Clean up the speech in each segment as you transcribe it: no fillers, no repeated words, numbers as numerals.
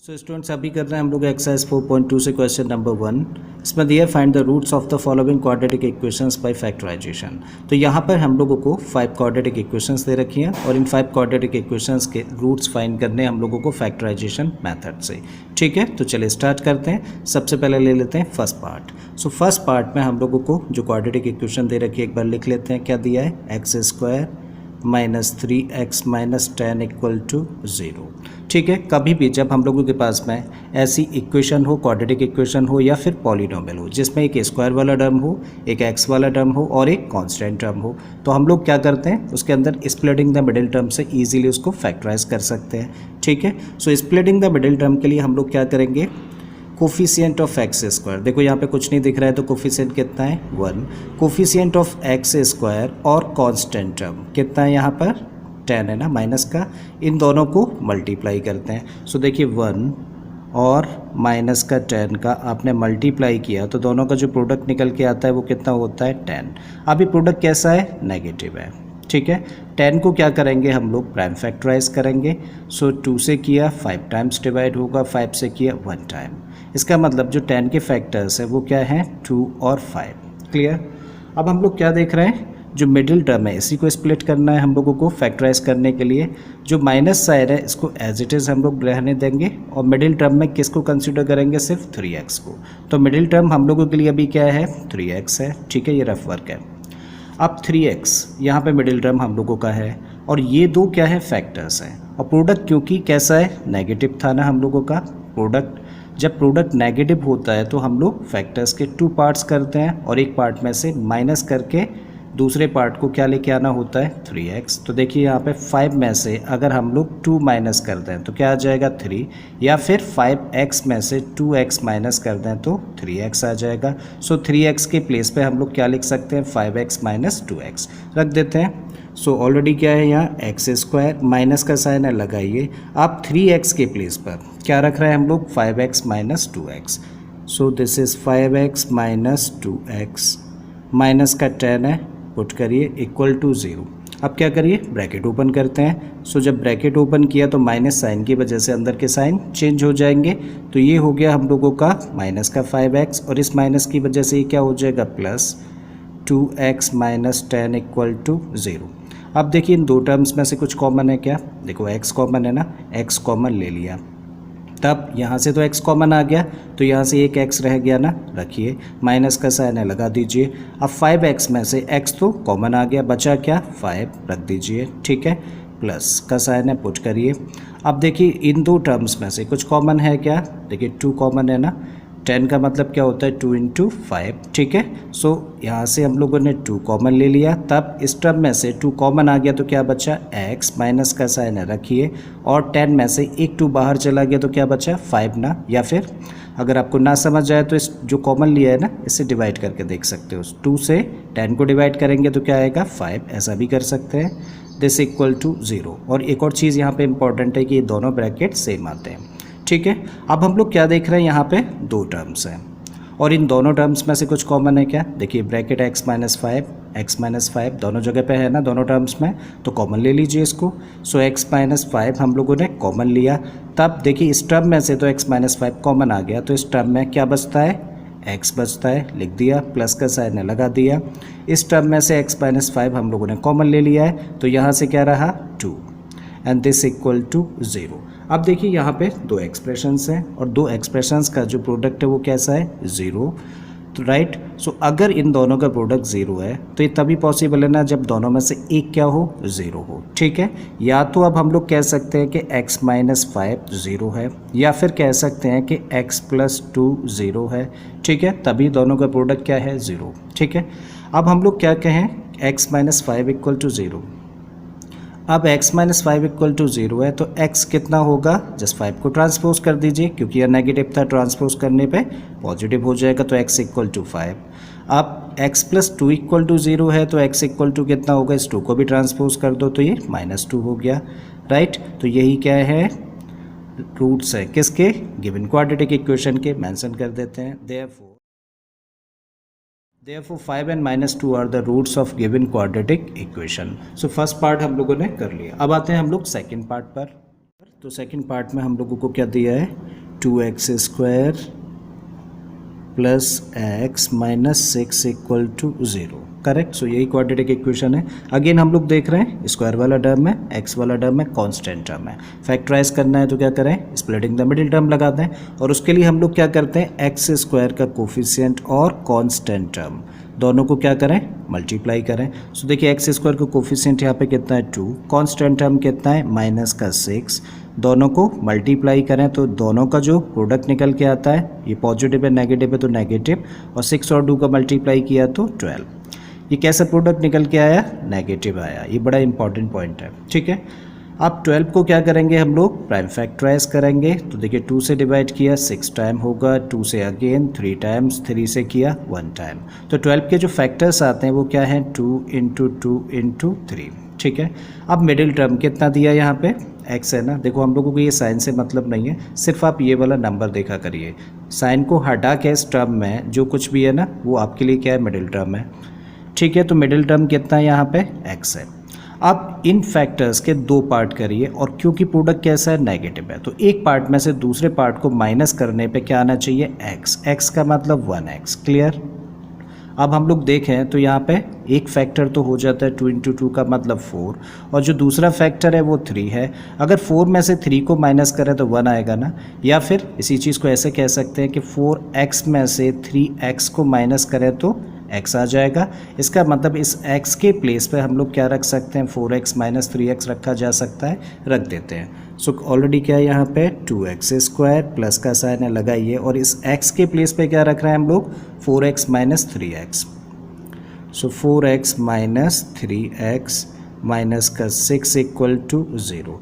So students अभी कर रहे हैं हम लोग एक्सरसाइज 4.2 से क्वेश्चन नंबर 1। इसमें दिया find the roots of the following quadratic equations by factorisation. तो यहाँ पर हम लोगों को 5 क्वाड्रेटिक इक्वेशंस दे रखी हैं और इन 5 क्वाड्रेटिक इक्वेशंस के रूट्स फाइंड करने हम लोगों को फैक्टराइजेशन मेथड से। ठीक है, तो चलिए स्टार्ट करते हैं। सबसे पहले ले लेते हैं first part. So first part में हम लोगों को जो क्वाड्रेटिक इक्वेशन दे रखी है एक बार लिख लेते हैं। क्या दिया है? X square minus 3x minus 10 equal to 0। ठीक है, कभी भी जब हम लोगों के पास में ऐसी इक्वेशन हो, क्वाड्रेटिक इक्वेशन हो या फिर पॉलिनोमियल हो जिसमें एक स्क्वायर वाला टर्म हो, एक x वाला टर्म हो और एक कांस्टेंट टर्म हो, तो हम लोग क्या करते हैं उसके अंदर स्प्लिटिंग द मिडिल टर्म से इजीली उसको फैक्टराइज कर सकते हैं। ठीक है, सो स्प्लिटिंग द मिडिल टर्म के लिए हम लोग क्या करेंगे? कोफिशिएंट ऑफ एक्स स्क्वायर, देखो यहाँ पे कुछ नहीं दिख रहा है तो कोफिशिएंट कितना है? 1। कोफिशिएंट ऑफ एक्स स्क्वायर और कांस्टेंट टर्म कितना है यहाँ पर? 10 है ना, माइनस का। इन दोनों को मल्टीप्लाई करते हैं। सो देखिए 1 और माइनस का 10 का आपने मल्टीप्लाई किया तो दोनों का जो प्रोडक्ट निकल के आता है वो कितना होता है? 10। अभी प्रोडक्ट कैसा है? नेगेटिव है। ठीक है, 10 को क्या करेंगे हम लोग? प्राइम फैक्टराइज करेंगे। सो 2 से किया 5 टाइम्स डिवाइड होगा, 5 से किया 1 टाइम। इसका मतलब जो 10 के फैक्टर्स है वो क्या है? 2 और 5। क्लियर? अब हम लोग क्या देख रहे हैं? जो मिडिल टर्म है इसी को स्प्लिट करना है हम लोगों को फैक्टराइज करने के लिए। जो माइनस साइड है इसको एज इट इज़ हम लोग रहने देंगे और मिडिल टर्म में किसको कंसिडर करेंगे? सिर्फ 3x को। तो मिडिल टर्म हम लोगों के लिए अभी क्या है? 3x है। ठीक है, ये रफ वर्क है। अब 3x यहाँ पे मिडिल टर्म हम लोगों का है और ये दो क्या है? फैक्टर्स हैं। और प्रोडक्ट क्योंकि कैसा है? नेगेटिव था ना हम लोगों का प्रोडक्ट। जब प्रोडक्ट नेगेटिव होता है तो हम लोग फैक्टर्स के 2 पार्ट्स करते हैं और एक पार्ट में से माइनस करके दूसरे पार्ट को क्या लेके आना होता है? 3x। तो देखिए यहाँ पे 5 में से अगर हम लोग 2 माइनस कर दें तो क्या आ जाएगा? 3, या फिर 5x में से 2x माइनस कर दें तो 3x आ जाएगा। सो 3x के प्लेस पे हम लोग क्या लिख सकते हैं? 5x माइनस 2x रख देते हैं। सो ऑलरेडी क्या है यहाँ? एक्स स्क्वायर, माइनस का साइन है लगाइए। आप 3x के प्लेस पर क्या रख रहे हैं हम लोग? 5x minus 2x। So this is 5x minus 2x, minus का 10 है, पुट करिए इक्वल टू 0। अब क्या करिए? ब्रैकेट ओपन करते हैं। सो जब ब्रैकेट ओपन किया तो माइनस साइन की वजह से अंदर के साइन चेंज हो जाएंगे। तो ये हो गया हम लोगों का माइनस का 5x और इस माइनस की वजह से ये क्या हो जाएगा? Plus 2x minus 10 equal to 0। अब देखिए इन दो टर्म्स में से कुछ कॉमन है क्या? देखो x कॉमन है ना, x कॉमन ले लिया, तब यहाँ से तो x कॉमन आ गया तो यहाँ से एक x रह गया ना, रखिए। माइनस का साइन है लगा दीजिए। अब 5x में से x तो कॉमन आ गया, बचा क्या? 5 रख दीजिए। ठीक है, प्लस का साइन है, पुट करिए। अब देखिए इन दो टर्म्स में से कुछ कॉमन है क्या? देखिए 2 कॉमन है ना, 10 का मतलब क्या होता है? 2 इंटू 5। ठीक है, सो यहाँ से हम लोगों ने 2 कॉमन ले लिया, तब इस टर्म में से 2 कॉमन आ गया तो क्या बचा? x, माइनस का साइन है रखिए, और 10 में से एक 2 बाहर चला गया तो क्या बचा? 5 ना। या फिर अगर आपको ना समझ जाए तो इस जो कॉमन लिया है ना इससे डिवाइड करके देख सकते हो। 2 से 10 को डिवाइड करेंगे तो क्या आएगा? 5, ऐसा भी कर सकते हैं। This equal to 0। और एक और चीज़ यहाँ पे इंपॉर्टेंट है कि ये दोनों ब्रैकेट सेम आते हैं। ठीक है, अब हम लोग क्या देख रहे हैं? यहाँ पे 2 टर्म्स हैं और इन दोनों टर्म्स में से कुछ कॉमन है क्या? देखिए ब्रैकेट x माइनस 5 दोनों जगह पे है ना, दोनों टर्म्स में, तो कॉमन ले लीजिए इसको। सो x माइनस 5 हम लोगों ने कॉमन लिया, तब देखिए इस टर्म में से तो x माइनस 5 कॉमन आ गया तो इस टर्म में क्या बचता है? x बचता है, लिख दिया, प्लस का साइन है लगा दिया। इस टर्म में से x माइनस 5 हम लोगों ने कॉमन ले लिया है तो यहाँ से क्या रहा? 2 एंड दिस इक्वल टू 0। अब देखिए यहाँ पे 2 एक्सप्रेशंस हैं और 2 एक्सप्रेशंस का जो प्रोडक्ट है वो कैसा है? 0। तो राइट, सो अगर इन दोनों का प्रोडक्ट 0 है तो ये तभी पॉसिबल है ना जब दोनों में से एक क्या हो? 0 हो। ठीक है, या तो अब हम लोग कह सकते हैं कि x माइनस 5 0 है, या फिर कह सकते हैं कि x प्लस 2 0 है। ठीक है, तभी दोनों का प्रोडक्ट क्या है? 0। ठीक है, अब हम लोग क्या कहें? x minus 5 equal to 0। अब x माइनस 5 इक्वल टू 0 है तो x कितना होगा? जस्ट 5 को ट्रांसपोज कर दीजिए, क्योंकि यह नेगेटिव था, ट्रांसपोज करने पे पॉजिटिव हो जाएगा तो x इक्वल टू 5। अब x प्लस 2 इक्वल टू 0 है तो x इक्वल टू कितना होगा? इस 2 को भी ट्रांसपोज कर दो तो ये माइनस 2 हो गया। राइट, तो यही क्या है? रूट्स है किसके? गिवन क्वाड्रेटिक इक्वेशन के। मेंशन कर देते हैं Therefore 5 and minus 2 are the roots of given quadratic equation. So first part हम लोगों ने कर लिया। अब आते हैं हम लोग सेकंड पार्ट पर। तो सेकंड पार्ट में हम लोगों को क्या दिया है? 2x² plus x minus 6 equal to 0। Correct. So यही क्वाड्रेटिक इक्वेशन है। अगेन हम लोग देख रहे हैं स्क्वायर वाला टर्म है, x वाला टर्म है, कांस्टेंट टर्म है। फैक्टराइज करना है तो क्या करें, स्प्लिटिंग द मिडिल टर्म लगाते हैं और उसके लिए हम लोग क्या करते हैं, x² का कोफिशिएंट और कांस्टेंट टर्म दोनों को क्या करें, मल्टीप्लाई करें। सो देखिए x² का कोफिशिएंट यहाँ पे कितना है 2, कांस्टेंट टर्म कितना है -6, दोनों को मल्टीप्लाई करें तो दोनों का जो प्रोडक्ट निकल के आता है, ये पॉजिटिव है नेगेटिव है तो नेगेटिव, और 6 और 2 का मल्टीप्लाई किया तो 12। ये कैसा प्रोडक्ट निकल के आया, नेगेटिव आया। ये बड़ा इंपॉर्टेंट पॉइंट है, ठीक है। अब 12 को क्या करेंगे हम लोग, प्राइम फैक्टराइज करेंगे तो देखिए 2 से डिवाइड किया 6 टाइम होगा, 2 से अगेन 3 टाइम्स, 3 से किया 1 टाइम। तो 12 के जो फैक्टर्स आते हैं वो क्या हैं, 2 × 2 × 3, ठीक है। अब मिडिल टर्म कितना दिया यहाँ पे, x है ना। देखो हम लोगों को ये साइन से मतलब नहीं है, सिर्फ आप ये वाला नंबर देखा करिए। साइन को हटा के इस टर्म में जो कुछ भी है ना वो आपके लिए क्या है, मिडिल टर्म है, ठीक है। तो मिडिल टर्म कितना है यहाँ पे, x है। अब इन फैक्टर्स के 2 पार्ट करिए और क्योंकि प्रोडक्ट कैसा है, नेगेटिव है, तो एक पार्ट में से दूसरे पार्ट को माइनस करने पे क्या आना चाहिए, x का मतलब 1x। क्लियर। अब हम लोग देखें तो यहाँ पे एक फैक्टर तो हो जाता है 2 × 2 का मतलब 4, और जो दूसरा फैक्टर है वो 3 है। अगर 4 में से 3 को माइनस करें तो 1 आएगा ना, या फिर इसी चीज़ को ऐसे कह सकते हैं कि 4x में से 3x को माइनस करें तो x आ जाएगा। इसका मतलब इस x के प्लेस पे हम लोग क्या रख सकते हैं, 4x - 3x रखा जा सकता है, रख देते हैं। सो ऑलरेडी क्या है यहाँ पे 2x² प्लस का साइन है लगाइए, और इस x के प्लेस पे क्या रख रहे हैं हम लोग, 4x - 3x। सो 4x - 3x माइनस का 6 इक्वल टू 0।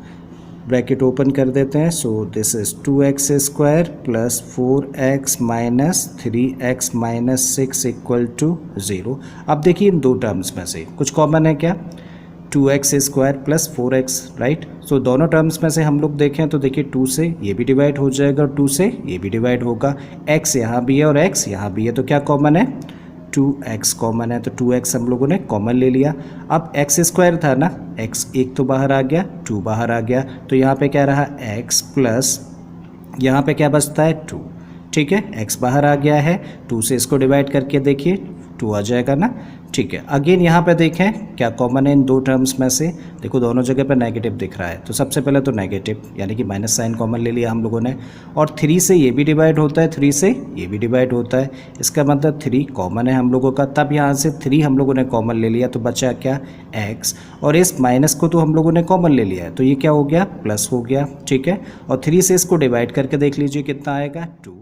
ब्रैकेट ओपन कर देते हैं। So this is 2x² plus 4x minus 3x minus 6 equal to 0। अब देखिए इन 2 टर्म्स में से कुछ कॉमन है क्या, 2x² प्लस 4x, राइट। सो दोनों टर्म्स में से हम लोग देखें तो देखिए 2 से ये भी डिवाइड हो जाएगा और 2 से ये भी डिवाइड होगा। x यहाँ भी है और x यहाँ भी है, तो क्या कॉमन है, 2x कॉमन है, तो 2x हम लोगों ने कॉमन ले लिया। अब x² था ना, x एक तो बाहर आ गया, 2 बाहर आ गया, तो यहाँ पे क्या रहा, x प्लस यहाँ पे क्या बचता है 2, ठीक है। x बाहर आ गया है, 2 से इसको डिवाइड करके देखिए 2 आ जाएगा ना, ठीक है। अगेन यहाँ पे देखें क्या कॉमन है इन 2 टर्म्स में से, देखो दोनों जगह पे नेगेटिव दिख रहा है, तो सबसे पहले तो नेगेटिव यानी कि माइनस साइन कॉमन ले लिया हम लोगों ने, और 3 से ये भी डिवाइड होता है, 3 से ये भी डिवाइड होता है, इसका मतलब 3 कॉमन है हम लोगों का। तब यहाँ से 3 हम लोगों ने कॉमन ले लिया तो बचा क्या, x, और इस माइनस को तो हम लोगों ने कॉमन ले लिया है तो ये क्या हो गया, प्लस हो गया, ठीक है। और 3 से इसको डिवाइड करके देख लीजिए कितना आएगा, 2।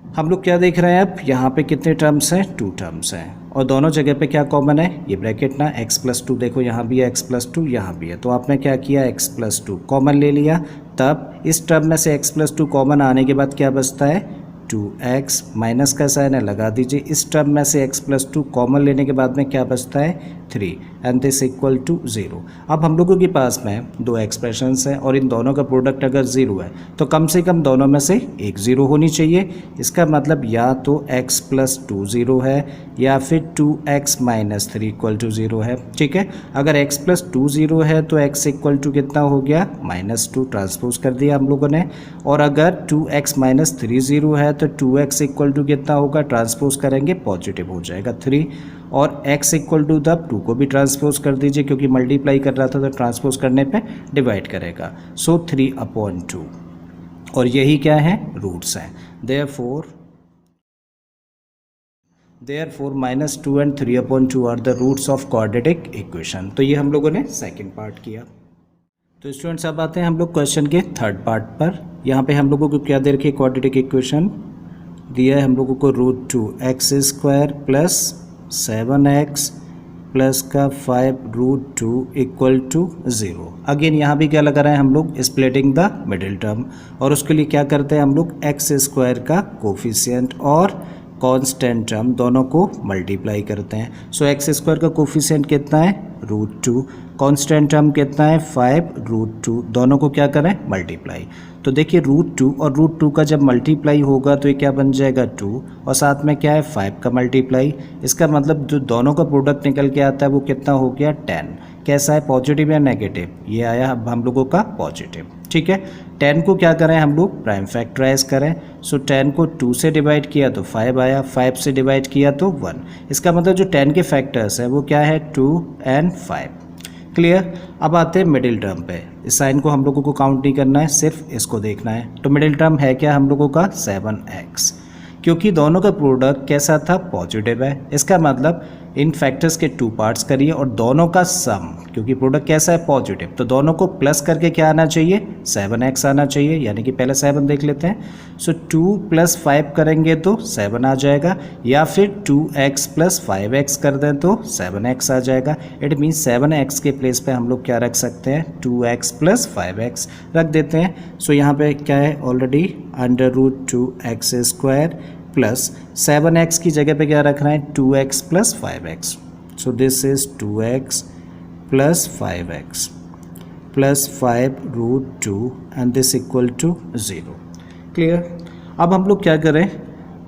हम लोग क्या देख रहे हैं अब, यहाँ पे कितने टर्म्स हैं, 2 टर्म्स हैं, और दोनों जगह पे क्या कॉमन है, ये ब्रैकेट ना, x + 2, देखो यहाँ भी है x + 2, यहाँ भी है, तो आपने क्या किया, x + 2 कॉमन ले लिया। तब इस टर्म में से x + 2 कॉमन आने के बाद क्या बचता है, 2x, माइनस का साइन है लगा दीजिए। इस टर्म में से x + 2 कॉमन लेने के बाद में क्या बचता है, 3, एंड दिस इक्वल टू 0। अब हम लोगों के पास में 2 एक्सप्रेशंस हैं और इन दोनों का प्रोडक्ट अगर 0 है तो कम से कम दोनों में से एक 0 होनी चाहिए। इसका मतलब या तो x + 2 0 है या फिर 2x - 3 इक्वल टू 0 है, ठीक है। अगर x + 2 0 है तो x इक्वल टू कितना हो गया, -2, ट्रांसपोज कर दिया हम लोगों ने। और अगर 2x - 3 0 है तो 2x इक्वल टू कितना होगा, ट्रांसपोज करेंगे पॉजिटिव हो जाएगा 3, और x इक्वल टू तब 2 को भी ट्रांसपोज कर दीजिए क्योंकि मल्टीप्लाई कर रहा था तो ट्रांसपोज करने पे डिवाइड करेगा। सो 3/2, और यही क्या है, रूट्स हैं। Therefore -2 and 3/2 are the roots of quadratic equation. तो ये हम लोगों ने सेकेंड पार्ट किया। तो स्टूडेंट्स अब आते हैं हम लोग क्वेश्चन के थर्ड पार्ट पर। यहाँ पे हम लोगों को क्या दे रखी है, क्वाड्रेटिक इक्वेशन दिया है हम लोगों को √2x² प्लस 7x प्लस का 5√2 इक्वल टू 0। अगेन यहाँ भी क्या लगा रहे हैं हम लोग, स्प्लिटिंग द मिडिल टर्म, और उसके लिए क्या करते हैं हम लोग, x² का कोफिशिएंट और कांस्टेंट टर्म दोनों को मल्टीप्लाई करते हैं। सो x² का कोफिशिएंट कितना है, √2, कांस्टेंट टर्म कितना है, 5√2, दोनों को क्या करें, मल्टीप्लाई। तो देखिए √2 और √2 का जब मल्टीप्लाई होगा तो ये क्या बन जाएगा, 2, और साथ में क्या है, 5 का मल्टीप्लाई। इसका मतलब जो दोनों का प्रोडक्ट निकल के आता है वो कितना हो गया, 10। कैसा है, पॉजिटिव या नेगेटिव, ये आया अब हम लोगों का पॉजिटिव। ठीक है, 10 को क्या करें हम लोग, प्राइम फैक्टराइज करें। सो 10 को 2 से डिवाइड किया तो 5 आया, 5 से डिवाइड किया तो 1। इसका मतलब जो 10 के फैक्टर्स है वो क्या है, 2 और 5। क्लियर। अब आते हैं मिडिल टर्म पे। इस साइन को हम लोगों को काउंट नहीं करना है, सिर्फ इसको देखना है। तो मिडिल टर्म है क्या हम लोगों का, 7x, क्योंकि दोनों का प्रोडक्ट कैसा था, पॉजिटिव है। इसका मतलब इन फैक्टर्स के 2 पार्ट्स करिए और दोनों का सम, क्योंकि प्रोडक्ट कैसा है, पॉजिटिव, तो दोनों को प्लस करके क्या आना चाहिए, 7x आना चाहिए। यानी कि पहले 7 देख लेते हैं। सो 2 + 5 करेंगे तो 7 आ जाएगा, या फिर 2x + 5x कर दें तो 7x आ जाएगा। इट मीन्स 7x के प्लेस पे हम लोग क्या रख सकते हैं, 2x + 5x रख देते हैं। सो यहाँ पे क्या है, ऑलरेडी √2x² प्लस 7x की जगह पे क्या रखना है, 2x + 5x। So this is 2x + 5x + 5√2 and this equal to 0। Clear. अब हम लोग क्या करें,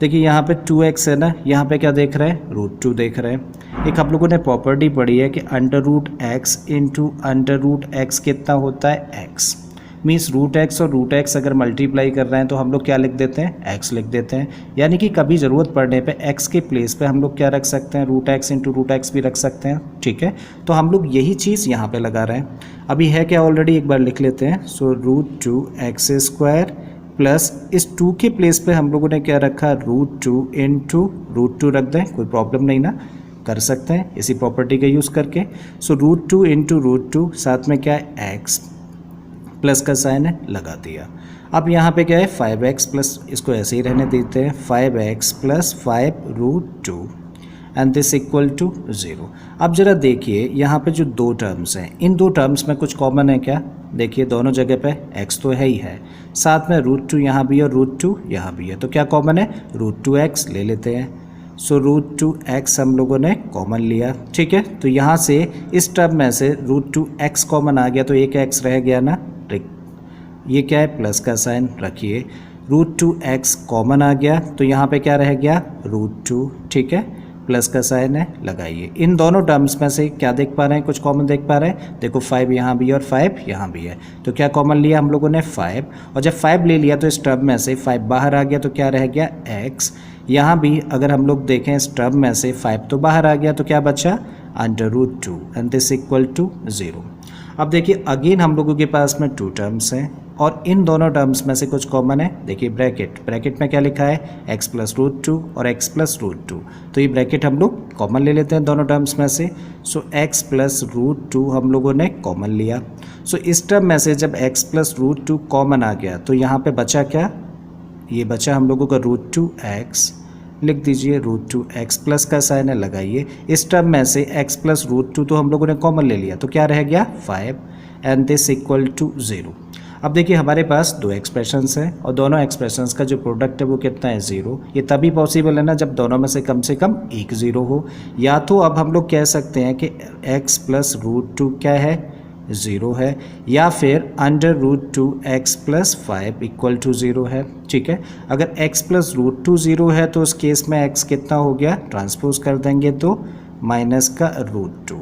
देखिए यहाँ पे 2x है ना, यहाँ पे क्या देख रहे हैं, √2 देख रहे हैं। एक हम लोगों ने प्रॉपर्टी पढ़ी है कि √x × √x कितना होता है, x। मीन्स √x और √x अगर मल्टीप्लाई कर रहे हैं तो हम लोग क्या लिख देते हैं, x लिख देते हैं। यानी कि कभी ज़रूरत पड़ने पे x के प्लेस पे हम लोग क्या रख सकते हैं, √x × √x भी रख सकते हैं। ठीक है, तो हम लोग यही चीज़ यहाँ पे लगा रहे हैं। अभी है क्या, ऑलरेडी एक बार लिख लेते हैं। सो √2x² प्लस इस 2 के प्लेस पे हम लोगों ने क्या रखा, √2 × √2 रख दें, कोई प्रॉब्लम नहीं ना, कर सकते हैं इसी प्रॉपर्टी का यूज़ करके। सो √2 × √2 साथ में क्या है, x प्लस का साइन है, लगा दिया। अब यहाँ पे क्या है, 5x प्लस, इसको ऐसे ही रहने देते हैं, 5x + 5√2 and this equal to 0। अब ज़रा देखिए यहाँ पे जो 2 टर्म्स हैं, इन 2 टर्म्स में कुछ कॉमन है क्या, देखिए दोनों जगह पे x तो है ही है, साथ में √2 यहाँ भी है और √2 यहाँ भी है, तो क्या कॉमन है, √2x ले लेते हैं। सो √2x हम लोगों ने कॉमन लिया। ठीक है, तो यहाँ से इस टर्म में से √2x कॉमन आ गया तो एक x रह गया ना, ये क्या है, प्लस का साइन रखिए। √2x कॉमन आ गया तो यहाँ पे क्या रह गया, √2। ठीक है, प्लस का साइन है, लगाइए। इन दोनों टर्म्स में से क्या देख पा रहे हैं, कुछ कॉमन देख पा रहे हैं। देखो 5 यहाँ भी है और 5 यहाँ भी है, तो क्या कॉमन लिया हम लोगों ने, 5। और जब 5 ले लिया तो इस टर्म में से 5 बाहर आ गया तो क्या रह गया, x। यहाँ भी अगर हम लोग देखें इस टर्म में से 5 तो बाहर आ गया तो क्या बचा, √2 एंड दिस इक्वल टू 0। अब देखिए अगेन हम लोगों के पास में 2 टर्म्स हैं और इन दोनों टर्म्स में से कुछ कॉमन है। देखिए ब्रैकेट में क्या लिखा है, x + √2 और x + √2, तो ये ब्रैकेट हम लोग कॉमन ले लेते हैं दोनों टर्म्स में से। सो x + √2 हम लोगों ने कॉमन लिया। सो इस टर्म में से जब x + √2 कॉमन आ गया तो यहाँ पे बचा क्या, ये बचा हम लोगों का √2x, लिख दीजिए √2x प्लस का साइन है, लगाइए। इस टर्म में से x + √2 तो हम लोगों ने कॉमन ले लिया तो क्या रह गया, 5 एंड दिस इक्वल टू 0। अब देखिए हमारे पास 2 एक्सप्रेशंस हैं और दोनों एक्सप्रेशंस का जो प्रोडक्ट है वो कितना है, 0। ये तभी पॉसिबल है ना जब दोनों में से कम एक 0 हो। या तो अब हम लोग कह सकते हैं कि x + √2 क्या है, 0 है, या फिर √2x + 5 इक्वल टू 0 है। ठीक है, अगर x + √2 0 है तो उस केस में x कितना हो गया, ट्रांसपोज कर देंगे तो -√2।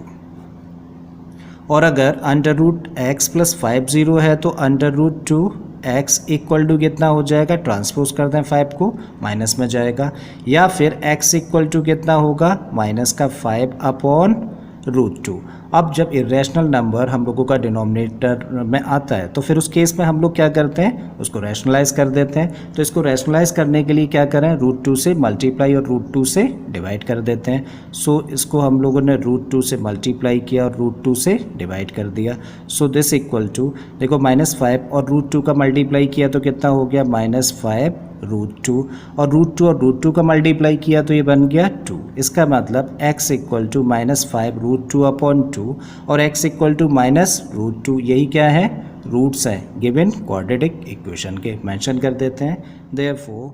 और अगर √x + 5 0 है तो √2x इक्वल टू कितना हो जाएगा, ट्रांसपोज कर दें 5 को, माइनस में जाएगा। या फिर x इक्वल टू कितना होगा, -5/√2। अब जब इरेशनल नंबर हम लोगों का डिनोमिनेटर में आता है तो फिर उस केस में हम लोग क्या करते हैं, उसको रैशनलाइज कर देते हैं। तो इसको रैशनलाइज करने के लिए क्या करें, √2 से मल्टीप्लाई और √2 से डिवाइड कर देते हैं। सो इसको हम लोगों ने √2 से मल्टीप्लाई किया और √2 से डिवाइड कर दिया। सो दिस इक्वल टू, देखो -5 और √2 का मल्टीप्लाई किया तो कितना हो गया, -5√2 और √2 का मल्टीप्लाई किया तो ये बन गया 2। इसका मतलब x इक्वल टू -5√2/2 और x इक्वल टू -√2, यही क्या है, रूट्स हैं गिवन क्वाड्रेटिक इक्वेशन के, मेंशन कर देते हैं। Therefore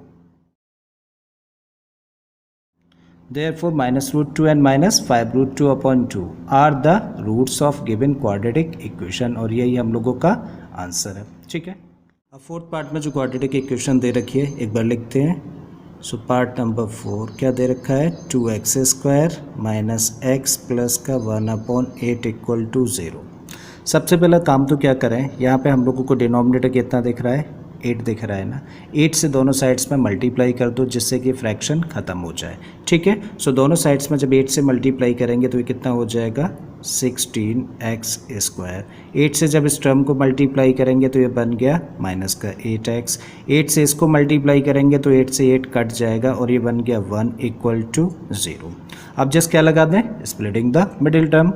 -√2 and -5√2/2 are the roots of given quadratic equation, और यही हम लोगों का आंसर है। ठीक है, अब फोर्थ पार्ट में जो क्वाड्रेटिक इक्वेशन दे रखी है एक बार लिखते हैं। सो पार्ट नंबर 4 क्या दे रखा है 2x² माइनस एक्स प्लस का 1/8 इक्वल टू 0। सबसे पहला काम तो क्या करें, यहाँ पे हम लोगों को डिनोमिनेटर कितना दिख रहा है 8 दिख रहा है ना, 8 से दोनों साइड्स में मल्टीप्लाई कर दो जिससे कि फ्रैक्शन ख़त्म हो जाए। ठीक है, सो दोनों साइड्स में जब 8 से मल्टीप्लाई करेंगे तो ये कितना हो जाएगा 16x²। 8 से जब इस टर्म को मल्टीप्लाई करेंगे तो ये बन गया माइनस का 8x। 8 से इसको मल्टीप्लाई करेंगे तो 8 से 8 कट जाएगा और ये बन गया 1 इक्वल टू 0। अब जस्ट क्या लगा दें, स्प्लिटिंग द मिडिल टर्म।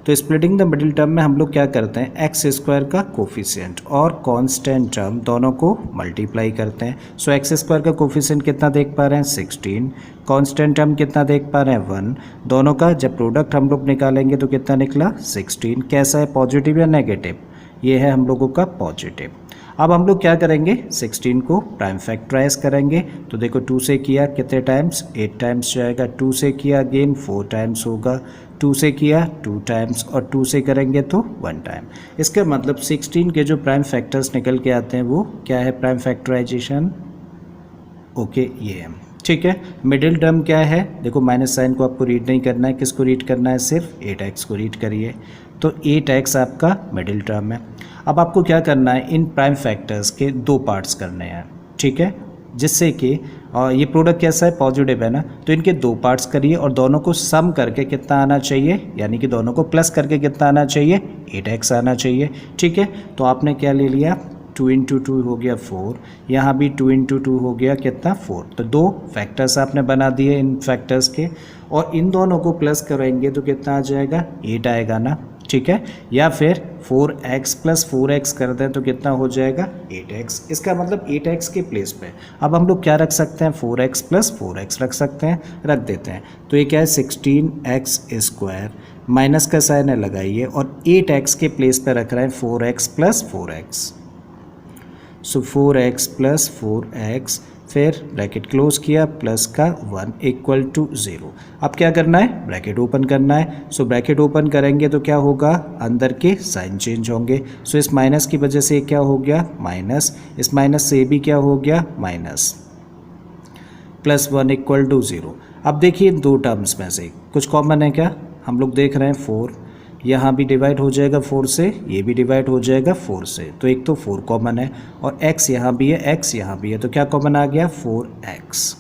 तो स्प्लिटिंग द मिडिल टर्म में हम लोग क्या करते हैं x² का कोफिशिएंट और कांस्टेंट टर्म दोनों को मल्टीप्लाई करते हैं। सो x² का कोफिशिएंट कितना देख पा रहे हैं 16, कांस्टेंट टर्म कितना देख पा रहे हैं 1, दोनों का जब प्रोडक्ट हम लोग निकालेंगे तो कितना निकला 16। कैसा है, पॉजिटिव या नेगेटिव, ये है हम लोगों का पॉजिटिव। अब हम लोग क्या करेंगे 16 को प्राइम फैक्टराइज करेंगे। तो देखो 2 से किया कितने टाइम्स 8 टाइम्स जाएगा, 2 से किया अगेन 4 टाइम्स होगा, 2 से किया 2 टाइम्स और 2 से करेंगे तो 1 टाइम। इसका मतलब 16 के जो प्राइम फैक्टर्स निकल के आते हैं वो क्या है प्राइम फैक्टराइजेशन, ओके ये है। ठीक है, मिडिल टर्म क्या है, देखो माइनस साइन को आपको रीड नहीं करना है, किसको रीड करना है सिर्फ 8x को रीड करिए। तो 8x आपका मिडिल टर्म है। अब आपको क्या करना है, इन प्राइम फैक्टर्स के 2 पार्ट्स करने हैं। ठीक है, जिससे कि ये प्रोडक्ट कैसा है पॉजिटिव है ना, तो इनके 2 पार्ट्स करिए और दोनों को सम करके कितना आना चाहिए, यानी कि दोनों को प्लस करके कितना आना चाहिए 8x आना चाहिए। ठीक है, तो आपने क्या ले लिया 2 × 2 हो गया 4, यहाँ भी 2 × 2 हो गया कितना 4। तो 2 फैक्टर्स आपने बना दिए इन फैक्टर्स के, और इन दोनों को प्लस करेंगे तो कितना आ जाएगा 8 आएगा ना। ठीक है, या फिर 4x + 4x कर दें तो कितना हो जाएगा 8x। इसका मतलब 8x के प्लेस पे अब हम लोग क्या रख सकते हैं 4x + 4x रख सकते हैं, रख देते हैं। तो ये क्या है 16x², माइनस का साइन है लगाइए और 8x के प्लेस पे रख रहे हैं 4x + 4x। सो 4x + 4x, फिर ब्रैकेट क्लोज किया प्लस का 1 इक्वल टू 0। अब क्या करना है, ब्रैकेट ओपन करना है। सो ब्रैकेट ओपन करेंगे तो क्या होगा, अंदर के साइन चेंज होंगे। सो इस माइनस की वजह से क्या हो गया माइनस, इस माइनस से भी क्या हो गया माइनस, +1 इक्वल टू 0। अब देखिए इन 2 टर्म्स में से कुछ कॉमन है क्या, हम लोग देख रहे हैं 4, यहाँ भी डिवाइड हो जाएगा 4 से, ये भी डिवाइड हो जाएगा 4 से, तो एक तो 4 कॉमन है और x यहाँ भी है, x यहाँ भी है, तो क्या कॉमन आ गया 4x।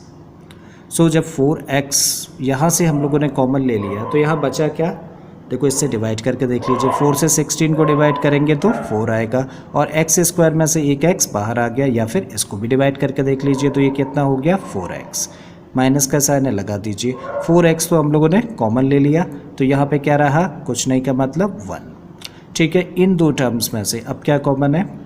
सो जब 4x यहाँ से हम लोगों ने कॉमन ले लिया तो यहाँ बचा क्या, देखो इससे डिवाइड करके देख लीजिए, 4 से 16 को डिवाइड करेंगे तो 4 आएगा और x² में से एक x बाहर आ गया, या फिर इसको भी डिवाइड करके देख लीजिए तो ये कितना हो गया 4x। माइनस का साइन है लगा दीजिए, 4x तो हम लोगों ने कॉमन ले लिया तो यहाँ पे क्या रहा, कुछ नहीं का मतलब 1। ठीक है, इन 2 टर्म्स में से अब क्या कॉमन है,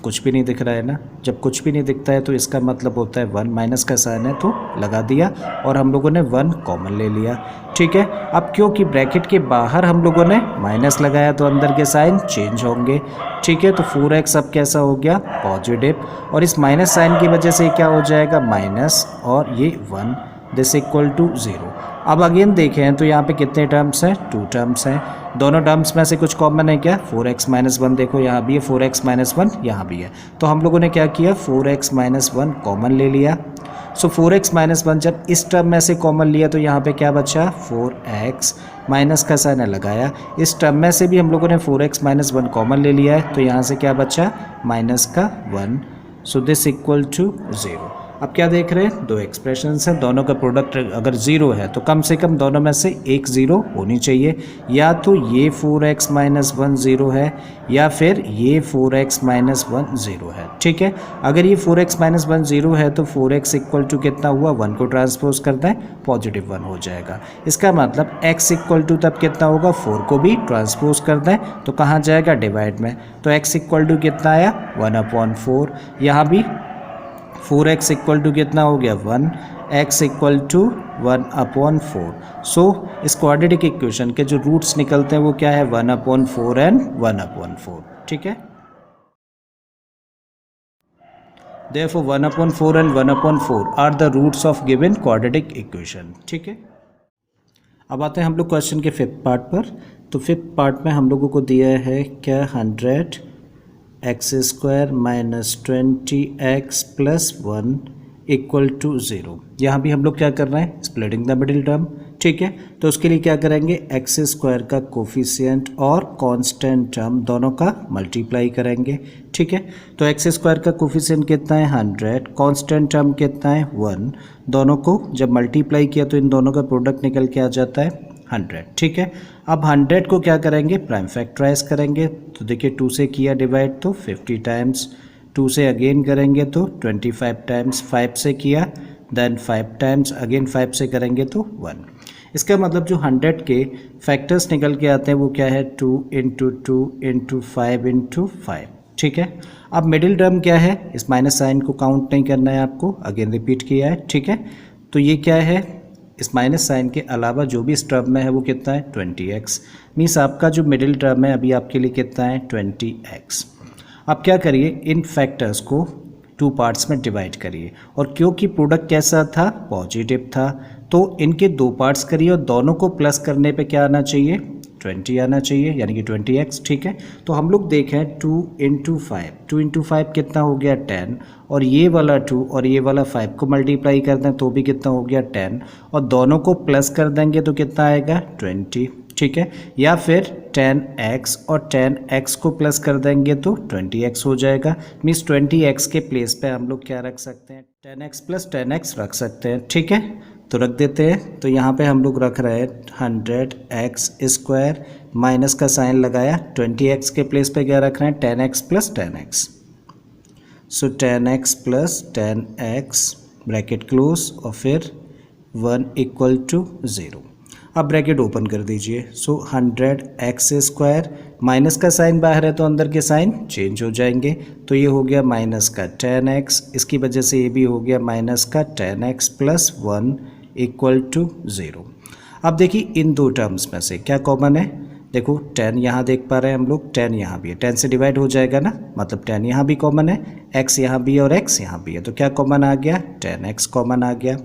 कुछ भी नहीं दिख रहा है ना। जब कुछ भी नहीं दिखता है तो इसका मतलब होता है 1, माइनस का साइन है तो लगा दिया और हम लोगों ने 1 कॉमन ले लिया। ठीक है, अब क्योंकि ब्रैकेट के बाहर हम लोगों ने माइनस लगाया तो अंदर के साइन चेंज होंगे। ठीक है, तो 4x अब कैसा हो गया पॉजिटिव, और इस माइनस साइन की वजह से क्या हो जाएगा माइनस और ये 1, दिस इक्वल टू 0। अब अगेन देखें तो यहाँ पे कितने टर्म्स हैं 2 टर्म्स हैं, दोनों टर्म्स में से कुछ कॉमन है क्या 4x - 1, देखो यहाँ भी है 4x - 1 यहाँ भी है, तो हम लोगों ने क्या किया 4x - 1 कॉमन ले लिया। सो 4x - 1 जब इस टर्म में से कॉमन लिया तो यहाँ पे क्या बचा 4x, माइनस का साइन लगाया, इस टर्म में से भी हम लोगों ने 4x - 1 कॉमन ले लिया है तो यहाँ से क्या बचा माइनस का 1। So this equal to 0। अब क्या देख रहे हैं 2 एक्सप्रेशंस हैं, दोनों का प्रोडक्ट अगर 0 है तो कम से कम दोनों में से एक 0 होनी चाहिए, या तो ये 4x - 1 0 है या फिर ये 4x - 1 0 है। ठीक है, अगर ये 4x - 1 0 है तो 4x इक्वल टू कितना हुआ 1 को ट्रांसपोज करता है पॉजिटिव 1 हो जाएगा। इसका मतलब x इक्वल टू तब कितना होगा 4 को भी ट्रांसपोज करता है तो कहाँ जाएगा डिवाइड में, तो x इक्वल टू कितना आया 1/4, यहाँ भी 4x इक्वल टू कितना हो गया 1, x इक्वल टू 1/4। सो इस क्वाड्रेटिक इक्वेशन के जो रूट्स निकलते हैं वो क्या है 1/4 एंड 1/4। ठीक है, therefore 1/4 and 1/4 are the roots of given quadratic equation. ठीक है, अब आते हैं हम लोग क्वेश्चन के 5th पार्ट पर। तो 5th पार्ट में हम लोगों को दिया है क्या 100x² - 20x + 1 इक्वल टू 0। यहाँ भी हम लोग क्या कर रहे हैं, स्प्लिटिंग द मिडिल टर्म, ठीक है। तो उसके लिए क्या करेंगे, एक्स स्क्वायर का कोफिशिएंट और कांस्टेंट टर्म दोनों का मल्टीप्लाई करेंगे, ठीक है। तो एक्स स्क्वायर का कोफिशिएंट कितना है 100, कांस्टेंट टर्म कितना है 1, दोनों को जब मल्टीप्लाई किया तो इन दोनों का प्रोडक्ट निकल के आ जाता है 100, ठीक है। अब 100 को क्या करेंगे, प्राइम फैक्टराइज करेंगे। तो देखिए 2 से किया डिवाइड तो 50 टाइम्स, 2 से अगेन करेंगे तो 25 टाइम्स, 5 से किया देन 5 टाइम्स, अगेन 5 से करेंगे तो 1। इसका मतलब जो 100 के फैक्टर्स निकल के आते हैं वो क्या है, 2 इंटू 2 इंटू 5 इंटू 5, ठीक है। अब मिडिल टर्म क्या है, इस माइनस साइन को काउंट नहीं करना है आपको, अगेन रिपीट किया है, ठीक है। तो ये क्या है, इस माइनस साइन के अलावा जो भी इस टर्म में है वो कितना है 20x, मीन्स आपका जो मिडिल टर्म है अभी आपके लिए कितना है 20x। अब क्या करिए, इन फैक्टर्स को 2 पार्ट्स में डिवाइड करिए, और क्योंकि प्रोडक्ट कैसा था, पॉजिटिव था, तो इनके 2 पार्ट्स करिए और दोनों को प्लस करने पे क्या आना चाहिए, 20 आना चाहिए, यानी कि 20x, ठीक है। तो हम लोग देखें 2 इंटू 5 कितना हो गया 10, और ये वाला 2 और ये वाला 5 को मल्टीप्लाई कर दें तो भी कितना हो गया 10, और दोनों को प्लस कर देंगे तो कितना आएगा 20, ठीक है। या फिर 10x और 10x को प्लस कर देंगे तो 20x हो जाएगा, मीन्स 20x के प्लेस पे हम लोग क्या रख सकते हैं, 10x प्लस 10x रख सकते हैं, ठीक है। तो रख देते हैं, तो यहाँ पे हम लोग रख रहे हैं 100x स्क्वायर, माइनस का साइन लगाया, 20x के प्लेस पे क्या रख रहे हैं 10x प्लस 10x, सो 10x plus 10x bracket close और फिर 1 इक्वल टू 0। अब ब्रैकेट ओपन कर दीजिए, सो 100x स्क्वायर, माइनस का साइन बाहर है तो अंदर के साइन चेंज हो जाएंगे, तो ये हो गया माइनस का 10x, इसकी वजह से ये भी हो गया माइनस का 10x प्लस 1 इक्वल टू 0। अब देखिए इन 2 टर्म्स में से क्या कॉमन है, देखो 10 यहाँ देख पा रहे हैं हम लोग, 10 यहाँ भी है, 10 से डिवाइड हो जाएगा ना, मतलब 10 यहाँ भी कॉमन है, x यहाँ भी है और x यहाँ भी है, तो क्या कॉमन आ गया, 10x कॉमन आ गया,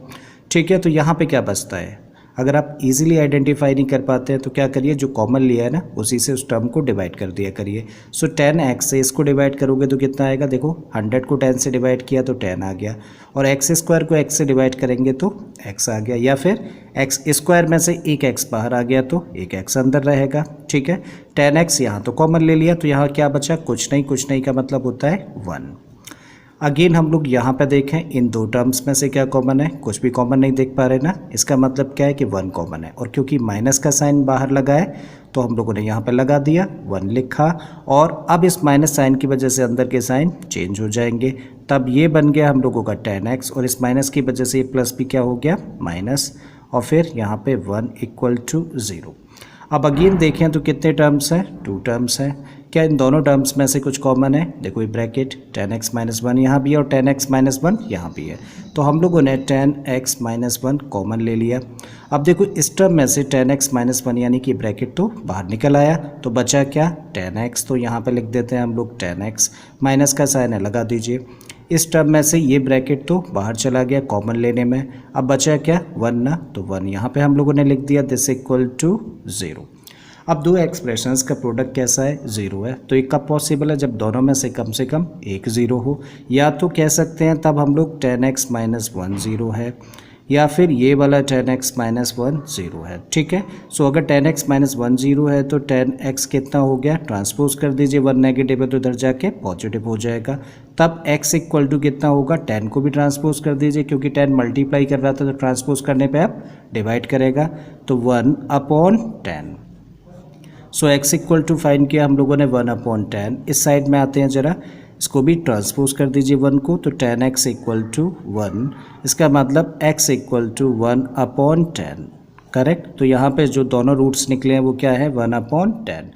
ठीक है। तो यहाँ पे क्या बचता है, अगर आप इजीली आइडेंटिफाई नहीं कर पाते हैं तो क्या करिए, जो कॉमन लिया है ना उसी से उस टर्म को डिवाइड कर दिया करिए। सो 10x से इसको डिवाइड करोगे तो कितना आएगा, देखो 100 को 10 से डिवाइड किया तो 10 आ गया, और x स्क्वायर को x से डिवाइड करेंगे तो x आ गया, या फिर x स्क्वायर में से एक x बाहर आ गया तो एक x अंदर रहेगा, ठीक है। 10x यहाँ तो कॉमन ले लिया, तो यहाँ क्या बचा, कुछ नहीं का मतलब होता है 1। अगेन हम लोग यहाँ पे देखें इन 2 टर्म्स में से क्या कॉमन है, कुछ भी कॉमन नहीं देख पा रहे ना, इसका मतलब क्या है कि 1 कॉमन है, और क्योंकि माइनस का साइन बाहर लगा है तो हम लोगों ने यहाँ पे लगा दिया 1 लिखा, और अब इस माइनस साइन की वजह से अंदर के साइन चेंज हो जाएंगे, तब ये बन गया हम लोगों का 10x, और इस माइनस की वजह से ये प्लस भी क्या हो गया माइनस, और फिर यहाँ पे 1 इक्वल टू 0। अब अगेन देखें तो कितने टर्म्स हैं, 2 टर्म्स हैं, क्या इन दोनों टर्म्स में से कुछ कॉमन है, देखो ये ब्रैकेट 10x माइनस 1 यहाँ भी है और 10x माइनस 1 यहाँ भी है, तो हम लोगों ने 10x माइनस 1 कॉमन ले लिया। अब देखो इस टर्म में से 10x माइनस 1 यानी कि ब्रैकेट तो बाहर निकल आया, तो बचा क्या 10x, तो यहाँ पे लिख देते हैं हम लोग 10x, माइनस का साइन है लगा दीजिए, इस टर्म में से ये ब्रैकेट तो बाहर चला गया कॉमन लेने में, अब बचा क्या 1 ना, तो 1 यहाँ पे हम लोगों ने लिख दिया, दिस इक्वल टू 0। अब 2 एक्सप्रेशंस का प्रोडक्ट कैसा है, 0 है, तो ये कब पॉसिबल है, जब दोनों में से कम एक 0 हो, या तो कह सकते हैं तब हम लोग 10x माइनस 1 0 है, या फिर ये वाला 10x माइनस 1 0 है, ठीक है। सो अगर 10x माइनस 1 0 है तो 10x कितना हो गया, ट्रांसपोज कर दीजिए, 1 नेगेटिव है तो इधर जाके पॉजिटिव हो जाएगा, तब x इक्वल टू कितना होगा, 10 को भी ट्रांसपोज कर दीजिए, क्योंकि 10 मल्टीप्लाई कर रहा था तो ट्रांसपोज करने पे आप डिवाइड करेगा, तो 1/10। सो x इक्वल टू फाइंड किया हम लोगों ने 1/10, इस साइड में आते हैं जरा, इसको भी ट्रांसपोज कर दीजिए 1 को, तो 10x इक्वल टू 1, इसका मतलब x इक्वल टू 1/10, करेक्ट। तो यहाँ पे जो दोनों रूट्स निकले हैं वो क्या है 1/10,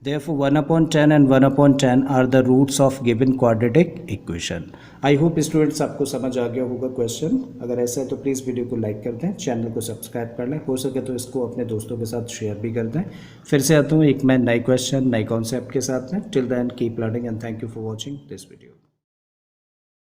Therefore 1/10 and 1/10 are the roots of given quadratic equation. I hope students आपको समझ आ गया होगा क्वेश्चन, अगर ऐसा है तो प्लीज़ वीडियो को लाइक कर दें, चैनल को सब्सक्राइब कर लें, हो सके तो इसको अपने दोस्तों के साथ शेयर भी कर दें। फिर से आता हूँ एक मैं नए क्वेश्चन नए कॉन्सेप्ट के साथ में, till then keep learning and thank you for watching this video.